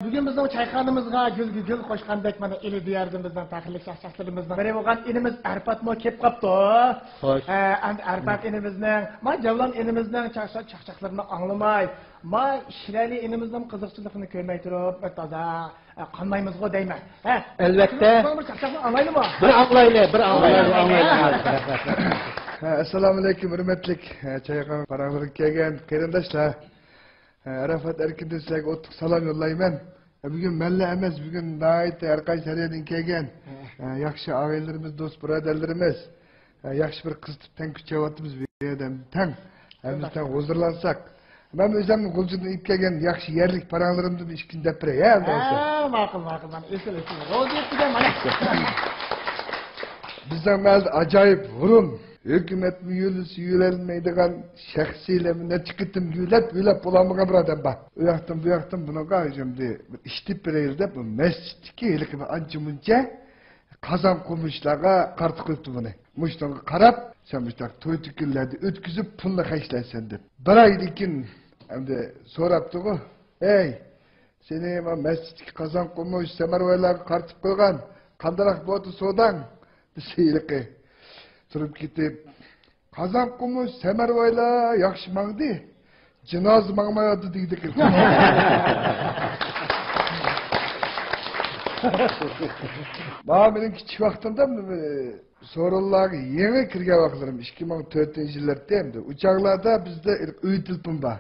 Bugün bizim çayxanamızga gül qo'shgandek mana eli diyardimizdan taxillik shaxsiyatlarimizdan biri bo'lgan inimiz Arpat mo kelib qopdi. Xo'sh. Arpat inimizning, ma Javlon inimizning chaqchaqlarini anglamay, ma Shirali inimizning qiziqchiligini ko'rmay turib, toza qolmaymizgo deyman. Ha? Albatta. Bir chaqchaqni anglaylimi? Bir anglayli. Assalomu alaykum, hurmatli chayxona paravir kelgan qarindoshlar. Arafat erkinde sizlarga o'ttiq salom yo'llayman. Bugün malla emas, bugün nayt har qaysi yerdan kelgan yaxshi og'aylarimiz, do'st birodarlarimiz, yaxshi bir qiz tang kuchayapmiz bu yerdan tang. Hamimizdan huzurlansak. Men o'zimni qo'lchidan ip kelgan yaxshi yerlik paralarimni bir ikkinchi deb beray, ha? Ma'qul. Mana esil. Ro'zi degan mana. Bizden mezde acayip vurun. Hükümet müyülüsü yürelmeydiğen şahsiyle ne çıkıttım gülep bulamığa bir adam bak. Bu yaktım buna gayicim diye. İştip bir elde bu mescitteki ilik bir ancımınca kazan kumuşlara kartı koydu bunu. Muştan karab sen muştan toy tükürlerdi ötküzüp pulla kaçlaysan de. Bir aydikin hem de soraptı o. Hey seni ama mescitteki kazan kumuş semerveler kartı koygan. Kandarak boğdu soğudan. Bir seyirki. Turib ketib, qazon qumush Samarvoyla yaxshi mangdi, jinoz mangmayapti deydi. Bana benim kichik vaqtimda so'rovlarga yangi kirgan vaqtlarim 2004-yillarda hamda uchoqlarda bizda uy telefon bor.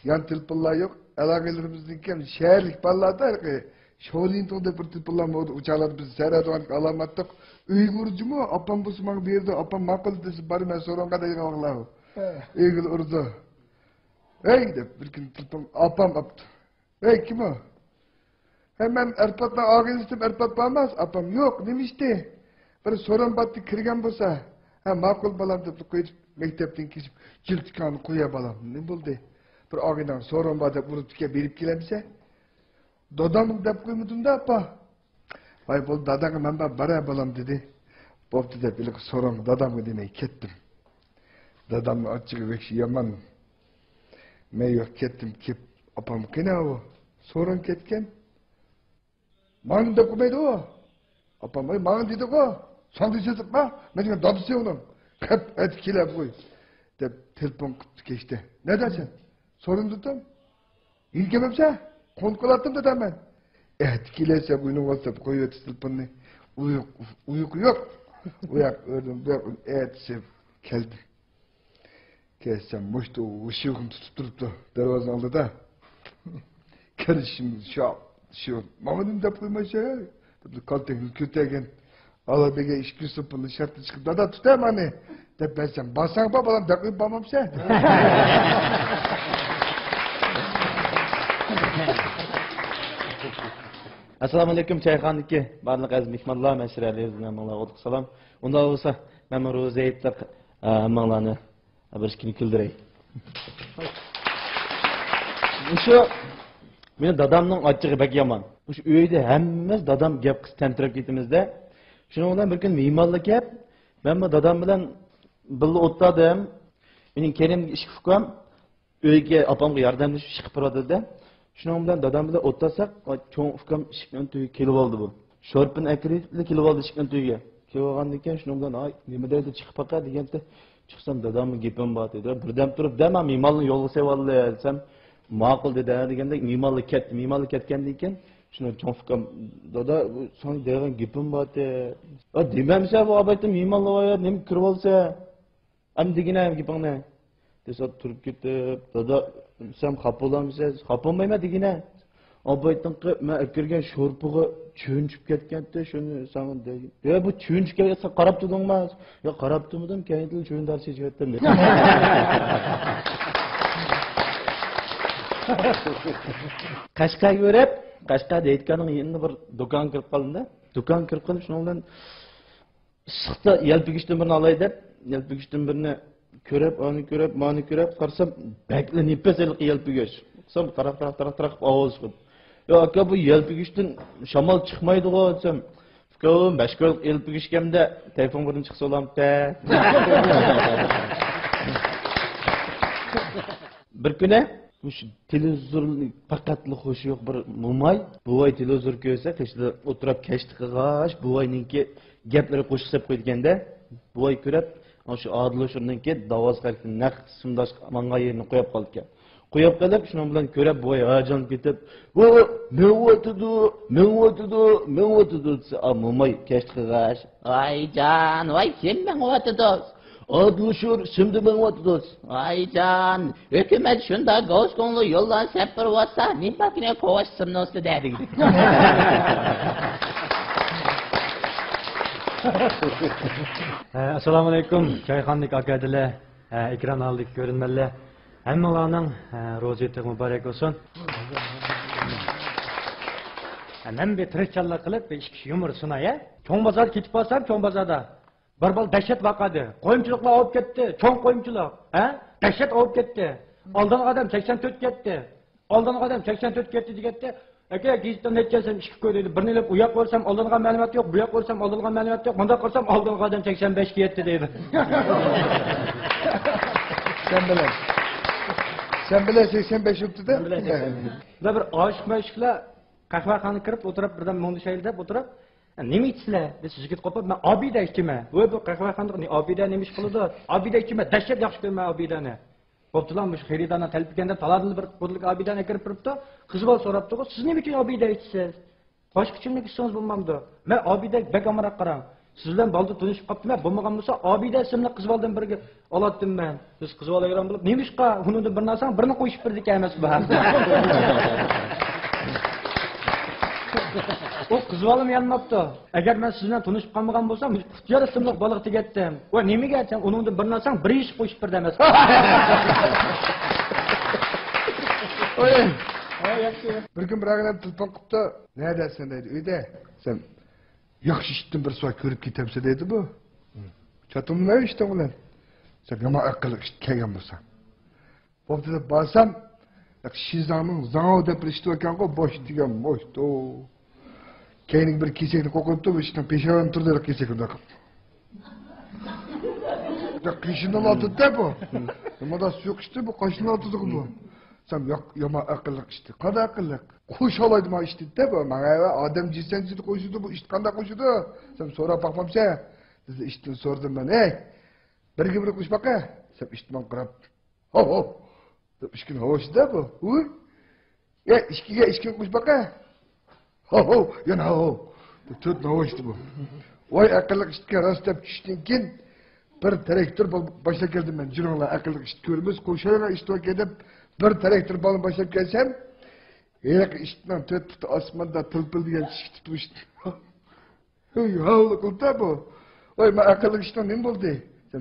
Yan telefonlar yo'q. Aloqalarimizniki ham shaharlik ballarda Şoğlinton'da bir tıpılan uçağlar biz seyrediyorlar alamattık. Uygurcu mu? Apam bu sumak bir yerde apam makul desi bari ben sorun kadar yığınlar. Uygul urdu. Hey de bir gün tıpım apam aptı. Hey kim o? Hemen Erpat'la ağın istem Erpat bağmaz. Apam yok demişti. Bir sorun battı kirgen bulsa. Ha makul balam da koyup mektepten kesip cilt kanı koya balam. Ne buldu? Bir ağından sorun battı vurutuke berip gelemse. Dadamın dep koymudum da apa. Vay bol dadamı ben bara balam dedi. Boptu dep ilik sorum dadamı demey kettim. Dadamın açığı vekşi yaman. Men yok kettim kep apam kene o. Sorun ketken. Mağın dep koymaydı o. Apam ay mağın dedi o. Sandı sesip ma. Ben diyorum dadı sevunum. Hep etkile koy. Dep telefon geçti. Ne dersin? Sorun tutam. İlkememse. Konukulattım da ben. Etkilese bunu WhatsApp koyuyor telefonunu. Uyku yok. Uyak ördüm. Geldim. Gelsem boştu ışığım tutup duruptu. Dervazın aldı da. Karışım şu. Mamadım da koyma şey. Kaltek kötegen. Allah bege işkü sıpılı şartı çıkıp da tutayım hani. De ben sen basan babalam da koyup babam sen. Assalomu alaykum chayxonniki barliq aziz mehmonlar, mashralarga menlar o'tib salom. Unda bo'lsa, men ro'za aytib hammalarni bir ishkini kuldiray. Shu meni dadamning ochig'i bak yomon. Shu uyda hammamiz dadam gap qilib tantirib ketimizda. Shuning bilan bir kun mehmonlik gap, men bu dadam bilan birga o'tdim. Mening kelim ish hukm uyga opamga yordamlashib chiqib boradi-da. Şunun bilan dadam bilan o'tsasak, cho'ng ukam ishikdan to'yga kelib oldi bu. Sho'rpin akritli kelib oldi ishikdan to'yga. Kelib olgandan keyin shunun bilan ay nima deydi chiqib baqa deganda chiqsam dadamning gapim bor dedi. Birdan turib dema mehmonni yo'lga sevalli desam ma'qul dedi deganda mehmonni ketgandan keyin shuni cho'ng ukam dada sen degan gapim bor dedi. Demamsa bu abaytim mehmonni voyar nima kirib olsa am degina gapingni. Desa turib ketib dada sen xapolamsiz, xapolmayman degina. Abaytın ki men kirgan sho'rpig'i cho'nchib ketganda shuni sana deydi. Ya bu cho'nchib ketsa qarab turdingmi? Ya qarab turdim, keyin cho'ndar chechyaptim. Qashqaga o'rab, Qashqada aytganing endi bir do'kon kirib qoldim-da. Do'kon kirib qolib shundan bilan issiqda yalpigichdan birini olay deb, yalpigichdan birini ko'rib, mani ko'rib, qarsam bakli nefeslik yalpigich. Sam taraq ovoz chiqib. Yo aka bu yalpigichdan shamol chiqmaydi-ku desam, "Fikrim bashkol yalpigichkamda telefon birini chiqsa olamda." Bir kuni Şu televizor pakatlı hoş yok bir mumay. Bu ay televizor görse işte oturup keçti kıgaş. Bu ayninki gapları qo'shib qo'yganda bu ay ko'rib shu Adil Shurniki davoz qalbni naq sundash manga yerini qo'yib qoldi ekan. Qo'yib qolib shuning bilan ko'rib bu ay hayajon ketib, "Vo, men o'tidi" ammoy keçti kıgash. "Ay can, vay sen men o'tidi." Adil Shur şimdi men o'tidi. "Ay can, hükümet shunda g'oz ko'ngli yo'ldan sepir olsa, men bakine qo'vash simnosi dedi." Assalomu alaykum. Choyxonlik akadilar, ekran oldik ko'rinmanlar. Hammalarning ro'zati muborak bo'lsin. Men bir tirikchilik qilib, bir ikki yumur sunay. Cho'ng bozor ketib qolsam, cho'ng bozorda bir bal dahshat vaqadi. Qo'yimchiliklar olib ketdi, cho'ng qo'yimchilik, dahshat olib ketdi. Oldingi odam 84 ketdi. Oldingi odam 84 ketdi deganda aka gizdan netkensem ishga ko'rdi. Bir nilib u yoq bo'lsam oldingan ma'lumot yo'q, bu yoq bo'lsam oldingan ma'lumot yo'q. Bunda qilsam oldingi odam 85 ga yetdi deydi. Sen bile 85 yuttu da. Da bir aşık meşklar kahvexonga kirib o'tirib birdan mundishayilda o'tirib nima ichsizlar deb yigit qopib men obida ichima. Voy bu kahvexonda ne obida nima ish qiladi? Obida ichima, dahshat yaxshi ko'raman obidani. Bo'ptilar bu xaridordan talpiganda taladil bir qudlik obidani kirib turibdi. Qiz bola so'rabdi, "Siz nima uchun obida ichsiz?" Boshqa kimlik ishingiz bo'lmamdi. Men obida bek amroq qarang. Siz bilan balda tanishib qoptiman. Bo'lmagan bo'lsa obida ismli qiz boldan birga olatdim men. Siz qiz bola ayron bo'lib, "Nima ishqa? Uni bir narsang birini qo'yib berdik emas bu." O qiz bolam yanmabdi. Agar men siz bilan tanishib qolmagan bo'lsam, Qutjar ismli baliq tegatdim. Va nimaga aytsam, uni bir narsang bir ish qo'yib berdi emas. Bir gün bırakın telefon kupta. Ne dersin dedi. Öyle. Sen yaxşı işittin bir suya körüp gitemse dedi bu. Çatım ne işte ulan? Sen yama akıllı kelgen bulsan. Bopta da barsam şizanın zangı dep işte okan ko boş digen boş to. Keyning bir kesekni kokup da işte peşavan turda kesekni dokap. Ya kışının altı da bu. Ama da su yok işte bu kaşının altı da bu. Sen yok yama akıllı işte. Kada akıllı. Kuş olaydı ma işte de bu. Bana adam cinsenci koşudu bu işte kanda koşudu. Sen sonra bakmam sen. Dedi işte sordum ben. Bir kuş baka. Sen işte ben kırap. Ho ho. İşkin hoş da bu. Uy. Ya işkin kuş baka. Ho ho. Yana ho. Tut ne hoştu bu. Vay akıllı işte rastap düştün kin. Bir traktör başa geldim ben. Cinoğla akıllı işte görmüş. Koşarak işte gidip bir traktör balın başa gelsem. İşte tut asmanda tılpıl diye tutmuştu. Havlu kıldı bu. Vay ben akıllı işte ne oldu?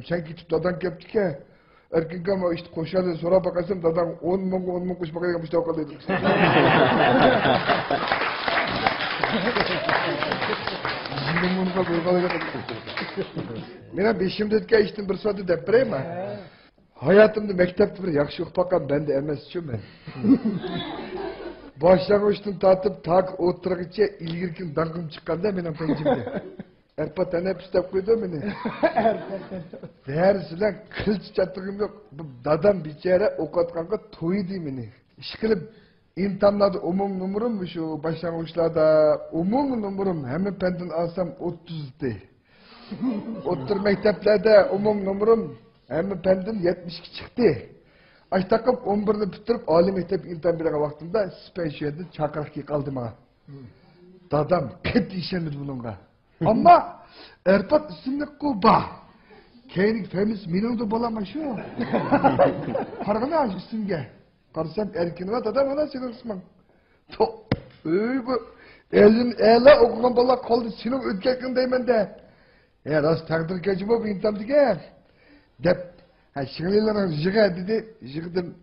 Sen gidip dadan yaptık ya. Erkek ama işte koşardı sonra bakarsam dadan 10 mun kuş bakaya yapmıştı o kadar. Mena 5 detke içtim bir saat deprem. Hayatımda mektepte bir yaxşı okupan ben de emes için ben. Başlangıçtan tatıp tak oturağıça ilgirkin dangım çıkkanda benim pencimde. Erpa tenep istep koydu beni. Dersilen kılıç çattığım yok. Bu dadam biçare okutkanka toydu beni. İşkilip imtihanlarda umum numarum şu başlangıçlarda umum numarum hemen pendin alsam 30'du. Otur mekteplerde umum numarum hemen pendin 72 çıktı. Aç takıp 11'de bitirip Ali mektep imtihan bir vaktinde spesiyelde çakarak kaldım ha. Dadam kıt işemedi bununla. Ama Erpat isimli Kuba. Keynik femiz minimde bulama şu. Hargana aç isimge. Karşısam erkin var dadam ona senin ismin. Bu elin ele okuyan bala kaldı senin ötkekin deymen de. Rast takdir geçi bu imtihan diye. Dep şıngılıların jıga dedi. Jıgıdım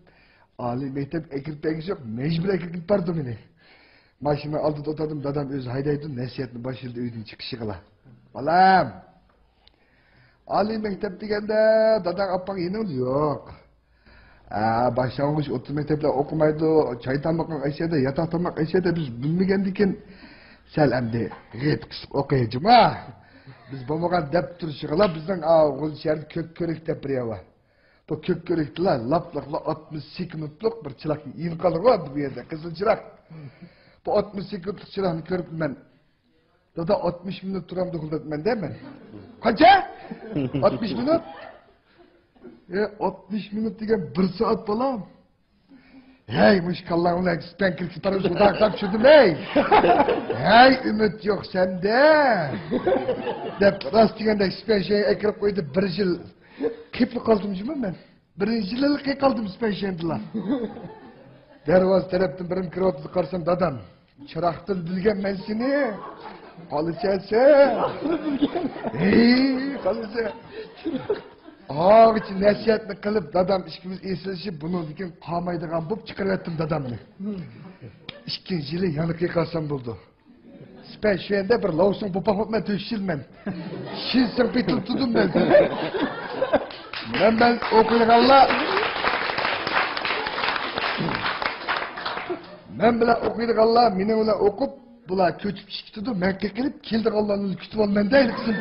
Ali mektep ekip pekisi yok. Mecbur ekip vardı beni. Maşını aldı otadım dadam öz haydaydı nasihatini başıldı öydün çıkışı kıla. Balam. Ali mektep degende dadan apang inin yok. Başlangıç otur mektepte okumaydı. Çay tamak ayşede yatak tamak ayşede biz bilmegendiken sel emdi git kısıp okuyacağım Biz bulmagan dep turuşu kıla bizden ağıl şerdi kök körek dep var. Bu kökörükler laplıkla 62 minutluk bir çılak yiyin kalır var bu yerde kızıl çırak. Bu 62 minutluk çılakını görüp ben Dada 60 minut duram dokuldum ben değil mi? Kaça? 60 minut? 60 minut degen 1 saat balam. Hey muşkallan ulan ben kirkitarı sudaklap çürdüm hey. Hey ümit yok sende. Dep rast degende spenşeyi ekirip koydu 1 yıl. Kipli kaldım cümle ben. 1 yıllık kaldım spenşeyindiler. Dervaz taraftan birim kirotlu karsam dadam. Çıraktın bilgen ben seni. Kalıcası. Hey kalıcası. Ağır için nasihatini kılıp dadam işkimiz esilişip bunu diken kalmaydıgan bulup çıkarıverdim dadamını. İkinci yılı yanık yıkarsam buldu. Ben şu anda bir lavuşun bu pakotma töşülmem. Şilsin bir tutudum ben. Ben okuyacağım Ben bile okuyacağım meni bile okup bular kötüp çıktı ben kelip keldik Allah'ın kütüp olman değil kızım.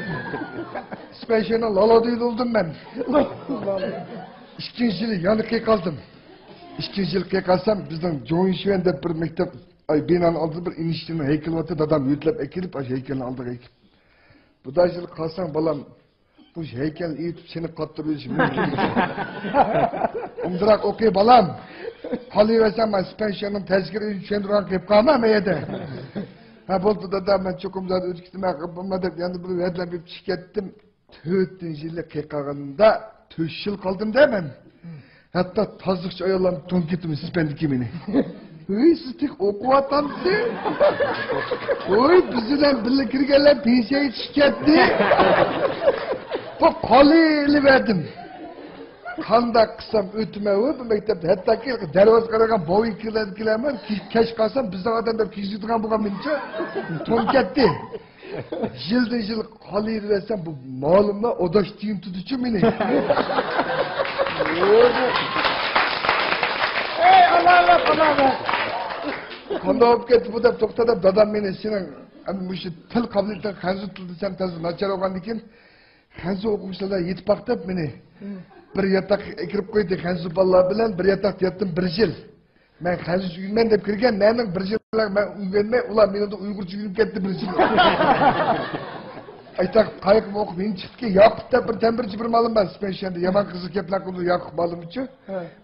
Special'ın lala değil oldum ben. İkinci yılı yanık kaldım. İkinci yıl kalsam bizden John Şuen'de bir mektep binanın aldığı bir iniştiğinin heykeli vardı adam yütlep ekilip heykelini aldık ekip. Bu da yıl kalsam balam bu heykel iyi tut seni kattırıyor şimdi. Umdurak okey balam. Kalıversem ben Special'ın tezkiri şenduran kayıp kalmam eyede. Ha buldu da ben çok umzadı ürküttüm akıbıma yandı bunu verdiler bir şikayettim. 4. yılı kalkağında 3 yıl kaldım demem. Hatta tazlıkça ayarlanıp ton gittim siz ben dikimini. Oy siz tek oku atansın. Oy bizden birlikte gelen pensiye şikayetti. Bu kalı verdim. Kanda kısam ötüme bu mektepte hatta ki dervaz karagan boy kilometre keş kalsam bizden adamlar kişiden bulan mince ton gitti. Yıldan yıl kalı versem bu malımla odaş diyeyim tutucu beni. Ey Allah Allah. Kanda olup gitti bu da toktada dadam beni senin bu işi til kabiliyetten hansı tildi sen tazı naçar olgan dikin hansı okumuşlar yetip baktı beni. Bir yatak ekirip koydu hansı balla bilen bir yatak yattım 1 yıl. Ben hansı uyumen dep kirgen nenin 1 yıl ben uyumenme ulan meni de Uygurca uyup gitti 1 yıl. Aytak kayık mı okup çıktı ki Yakup'ta bir tembirci bir malım var Speşyende yaman kızı keplak oldu Yakup malım için.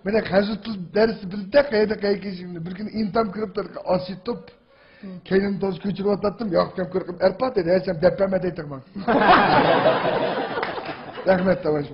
Ben hansı dersi bildi de kayda kayık şimdi bir gün intam kırıp da asitip kendini toz küçük atattım Yakup'tan kırıp erpat dedi heysem depreme deytirmem. Rahmet tavaş.